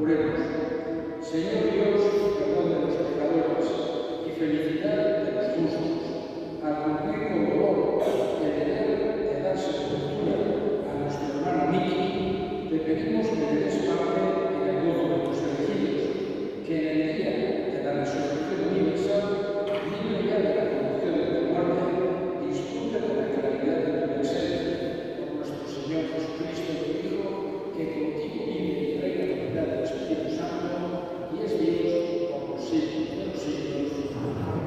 Oremos. Señor Dios, perdón de los pecadores y felicidad de los justos, al cumplir con dolor el deber de dar sepultura a nuestro hermano Miki, te pedimos que le des parte en el gozo de tus elegidos, que en el día de la resurrección universal, libre ya de la corrupción de tu muerte, disfrute de la claridad de tu presencia, por nuestro Señor Jesucristo, tu Hijo, que contigo vive y reina en la unidad del Espíritu Santo, y es Dios por los siglos de los siglos. Amén.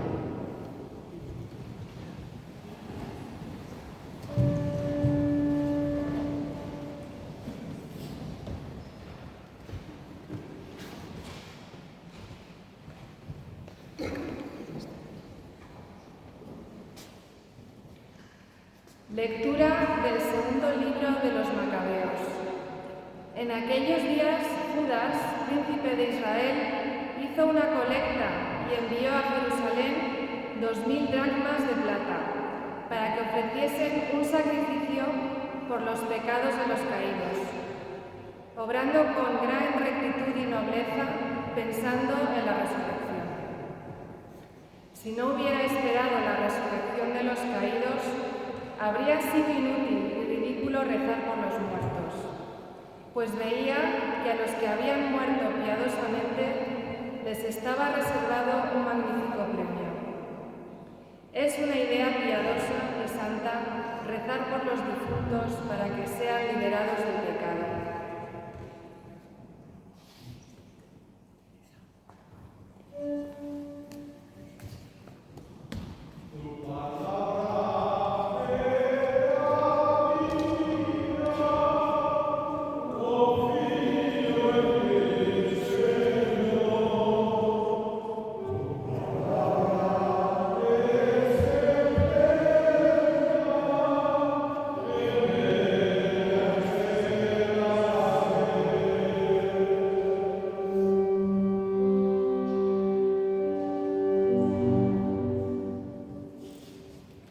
Lectura del segundo libro de los Macabeos. En aquellos días, Judas, príncipe de Israel, hizo una colecta y envió a Jerusalén 2000 dracmas de plata, para que ofreciesen un sacrificio por los pecados de los caídos, obrando con gran rectitud y nobleza, pensando en la resurrección. Si no hubiera esperado la resurrección de los caídos, habría sido inútil y ridículo rezar por los muertos, pues veía que a los que habían muerto piadosamente les estaba reservado un magnífico premio. Es una idea piadosa y santa rezar por los difuntos para que sean liberados del pecado.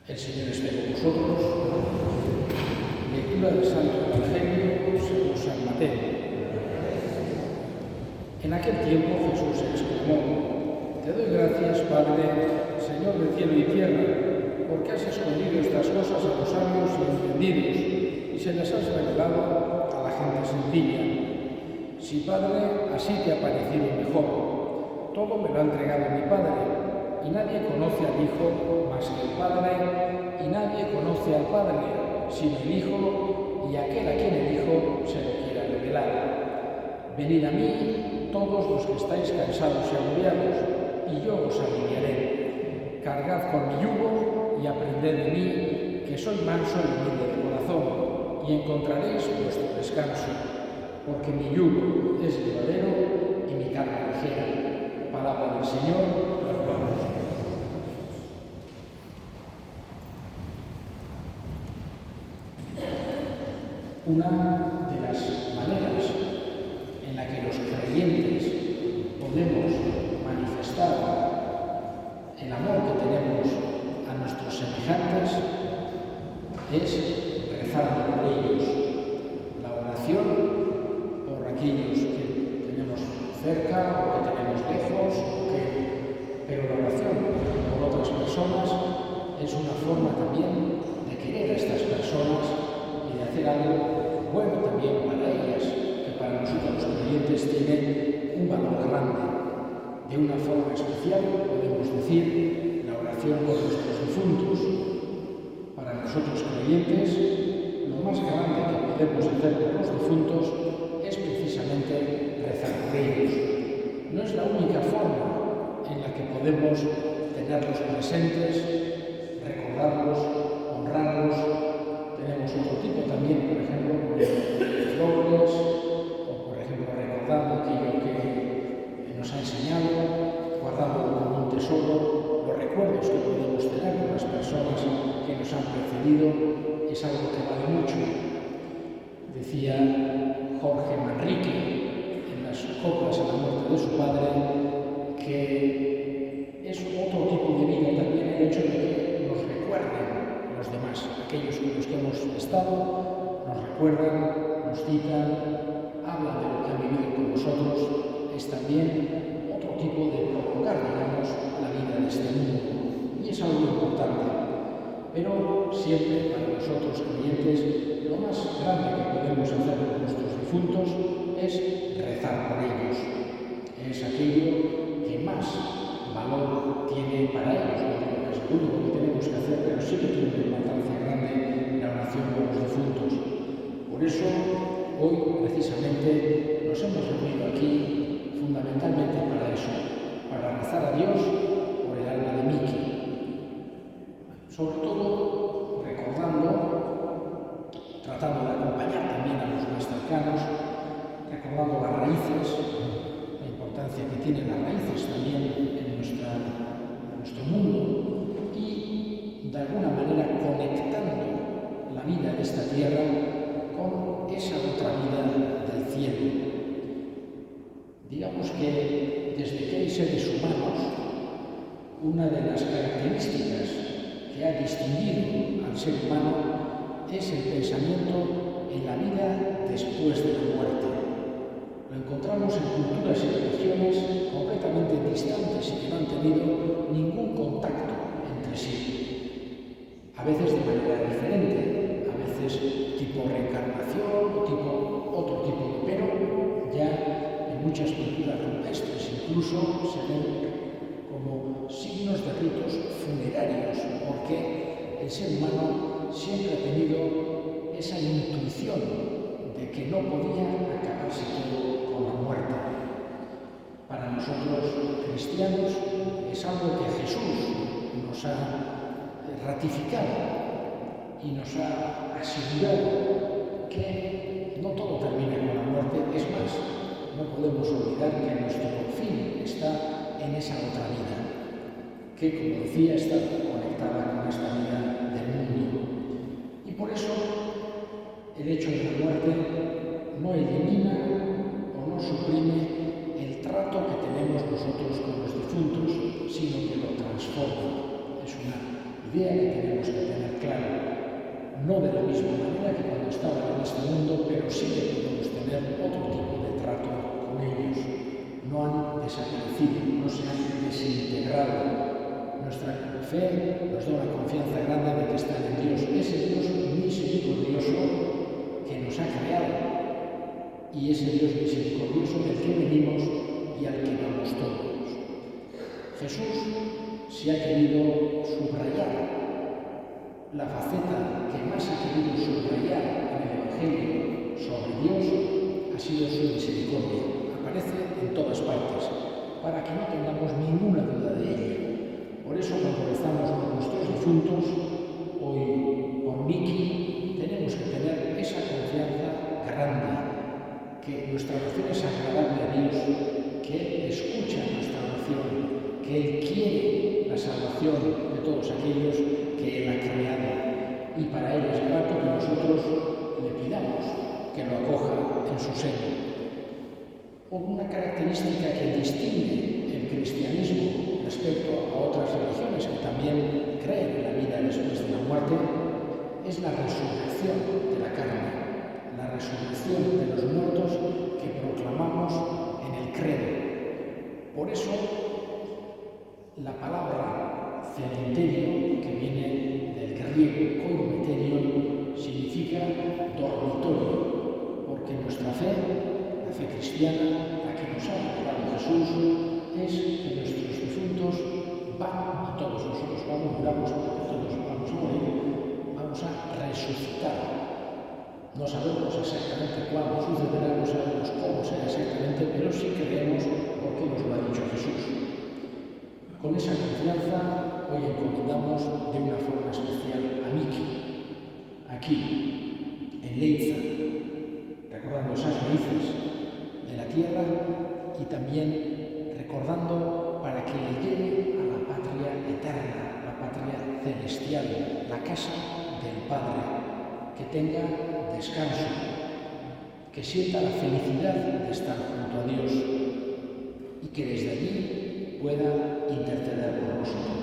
El Señor esté con vosotros. Lectura del Santo Evangelio según San Mateo. En aquel tiempo Jesús exclamó: Te doy gracias, Padre, Señor de cielo y tierra, porque has escondido estas cosas a los sabios y entendidos y se las has revelado a la gente sencilla. Sí, Padre, así te ha parecido mejor. Todo me lo ha entregado mi Padre. Y nadie conoce al Hijo más que el Padre, y nadie conoce al Padre sino el Hijo, y aquel a quien el Hijo se lo quiera revelar. Venid a mí, todos los que estáis cansados y agobiados, y yo os aliviaré. Cargad con mi yugo y aprended de mí, que soy manso y humilde de corazón, y encontraréis vuestro descanso, porque mi yugo es llevadero y mi carga ligera. Palabra del Señor. Una de las maneras en la que los creyentes podemos manifestar el amor que tenemos a nuestros semejantes es rezando por ellos. La oración por aquellos que tenemos cerca o que tenemos lejos, pero la oración por otras personas es una forma también de querer a estas personas y de hacer algo bueno también para ellas, que para nosotros los creyentes tiene un valor grande. De una forma especial podemos decir la oración por nuestros difuntos. Para nosotros creyentes, lo más grande que podemos hacer por los difuntos es precisamente rezar por ellos. No es la única forma en la que podemos tenerlos presentes, recordarlos, honrarlos. Tenemos otro tipo también, por ejemplo, flores, o por ejemplo recordando aquello que nos ha enseñado, guardándolo como un tesoro. Los recuerdos que podemos tener con las personas que nos han precedido es algo que vale mucho. Decía Jorge Manrique en las coplas a la muerte de su padre que es otro tipo de vida también el hecho de que nos recuerden los demás, aquellos con los que hemos estado, nos recuerdan, nos citan, hablan de lo que han vivido con nosotros. es también otro tipo de prolongar, digamos, la vida de este mundo. Y es algo importante. Pero siempre para nosotros creyentes, lo más grande que podemos hacer con nuestros difuntos es rezar por ellos. Es aquello que más valor tiene para ellos. No digo que es lo único que tenemos que hacer, pero sí que tiene una importancia grande la oración por los difuntos. Por eso, hoy precisamente nos hemos reunido aquí fundamentalmente para eso, para rezar a Dios por el alma de Miki. Sobre todo recordando, tratando de acompañar también a los más cercanos, recordando las raíces, la importancia que tienen las raíces también en nuestro mundo y de alguna manera conectando la vida de esta tierra con esa otra vida del cielo. Digamos que desde que hay seres humanos, una de las características que ha distinguido al ser humano es el pensamiento en la vida después de la muerte. Lo encontramos en culturas y religiones completamente distantes y que no han tenido ningún contacto entre sí. A veces de manera diferente, a veces tipo reencarnación o otro tipo, pero ya en muchas culturas rupestres incluso se ven como signos de ritos funerarios, porque el ser humano siempre ha tenido esa intuición de que no podía acabarse todo con la muerte. Para nosotros cristianos es algo que Jesús nos ha ratificado y nos ha asegurado que no todo termina con la muerte. Es más, no podemos olvidar que nuestro fin está en esa otra vida, que, como decía, está conectada con esta vida del mundo. Y por eso el hecho de la muerte no elimina o no suprime el trato que tenemos nosotros con los difuntos, sino que lo transforma. Es una idea que tenemos que tener clara. No de la misma manera que cuando estaban en este mundo, pero sí que podemos tener otro tipo de trato con ellos. No han desaparecido, no se han desintegrado. Nuestra fe nos da una confianza grande de que están en Dios, ese Dios misericordioso que nos ha creado y ese Dios misericordioso del que venimos y al que vamos todos. Jesús se ha querido subrayar, la faceta que más ha querido subrayar en el Evangelio sobre Dios ha sido su misericordia. Aparece en todas partes, para que no tengamos ninguna duda de ello. Por eso, cuando rezamos por nuestros difuntos, hoy por Miki, tenemos que tener esa confianza grande, que nuestra oración es agradable a Dios, que Él escucha nuestra oración, que Él quiere la salvación de todos aquellos que Él ha creado. Y para Él es grato que nosotros le pidamos que lo acoja en su seno. Una característica que distingue el cristianismo respecto a otras religiones que también creen en la vida después de la muerte es la resurrección de la carne, la resurrección de los muertos que proclamamos en el credo. Por eso, la palabra cementerio, que viene del griego koimeterion, significa dormitorio, porque nuestra fe, la fe cristiana, la que nos ha revelado Jesús, es que nuestros difuntos van, y todos nosotros muramos, porque todos vamos a morir, vamos a resucitar. No sabemos exactamente cuándo sucederá, no sabemos cómo será exactamente, pero sí creemos porque nos lo ha dicho Jesús. Con esa confianza, hoy encomendamos de una forma especial a Miki, aquí, en Leiza, recordando esas raíces de la tierra y también recordando para que le lleve a la patria eterna, la patria celestial, la casa del Padre, que tenga descanso, que sienta la felicidad de estar junto a Dios y que desde allí pueda interceder por nosotros.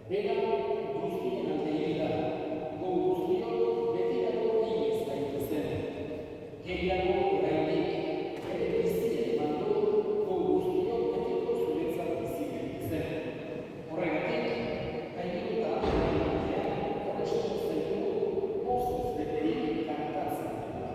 Bera guztien alde da, gu guztiok betirako hilez gaitezen. Gehiago oraindik bere bizia eman du, gu guztiok betiko zuretzat bizi gaitezen. Horregatik, gainduta artean horrestu zaitu pozez beterik kantatzen dela.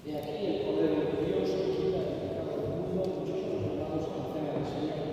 He aquí el Cordero de Dios que quita el pecado del mundo, nosotros llamados a la cena del Señor.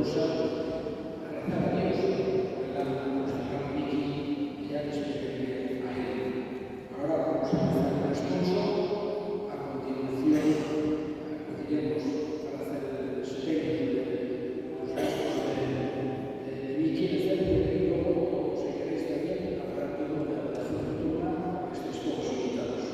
Todopoderosa, a rezar a Dios por el alma de nuestro hermano Miki y a despedirle a él. Ahora vamos a empezar el responso. A continuación, acudiremos para hacer el despegue de los gastos de Miki de Cervia y luego, si queréis también, habrá tiempo de oración nocturna para que estéis todos invitados.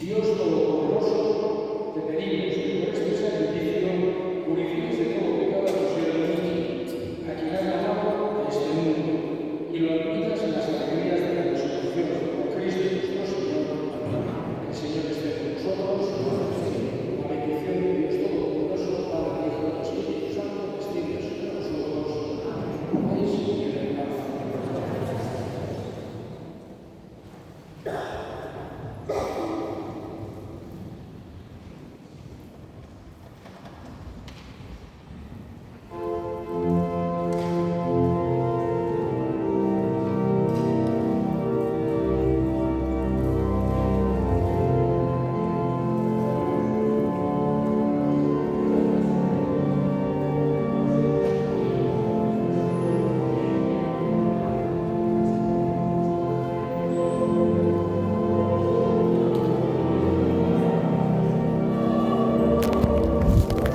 Dios Todopoderoso, te pedimos que por este sacrificio purifiques de todo pecado a tu siervo Miki, a quien has llamado de este mundo, y lo admitas en las alegrías de la resurrección por Cristo nuestro Señor. Amén. Que el Señor esté con nosotros. La bendición de Dios Todopoderoso, Padre, Hijo y Espíritu Santo, descienda sobre nosotros. Amén. Y en el paz.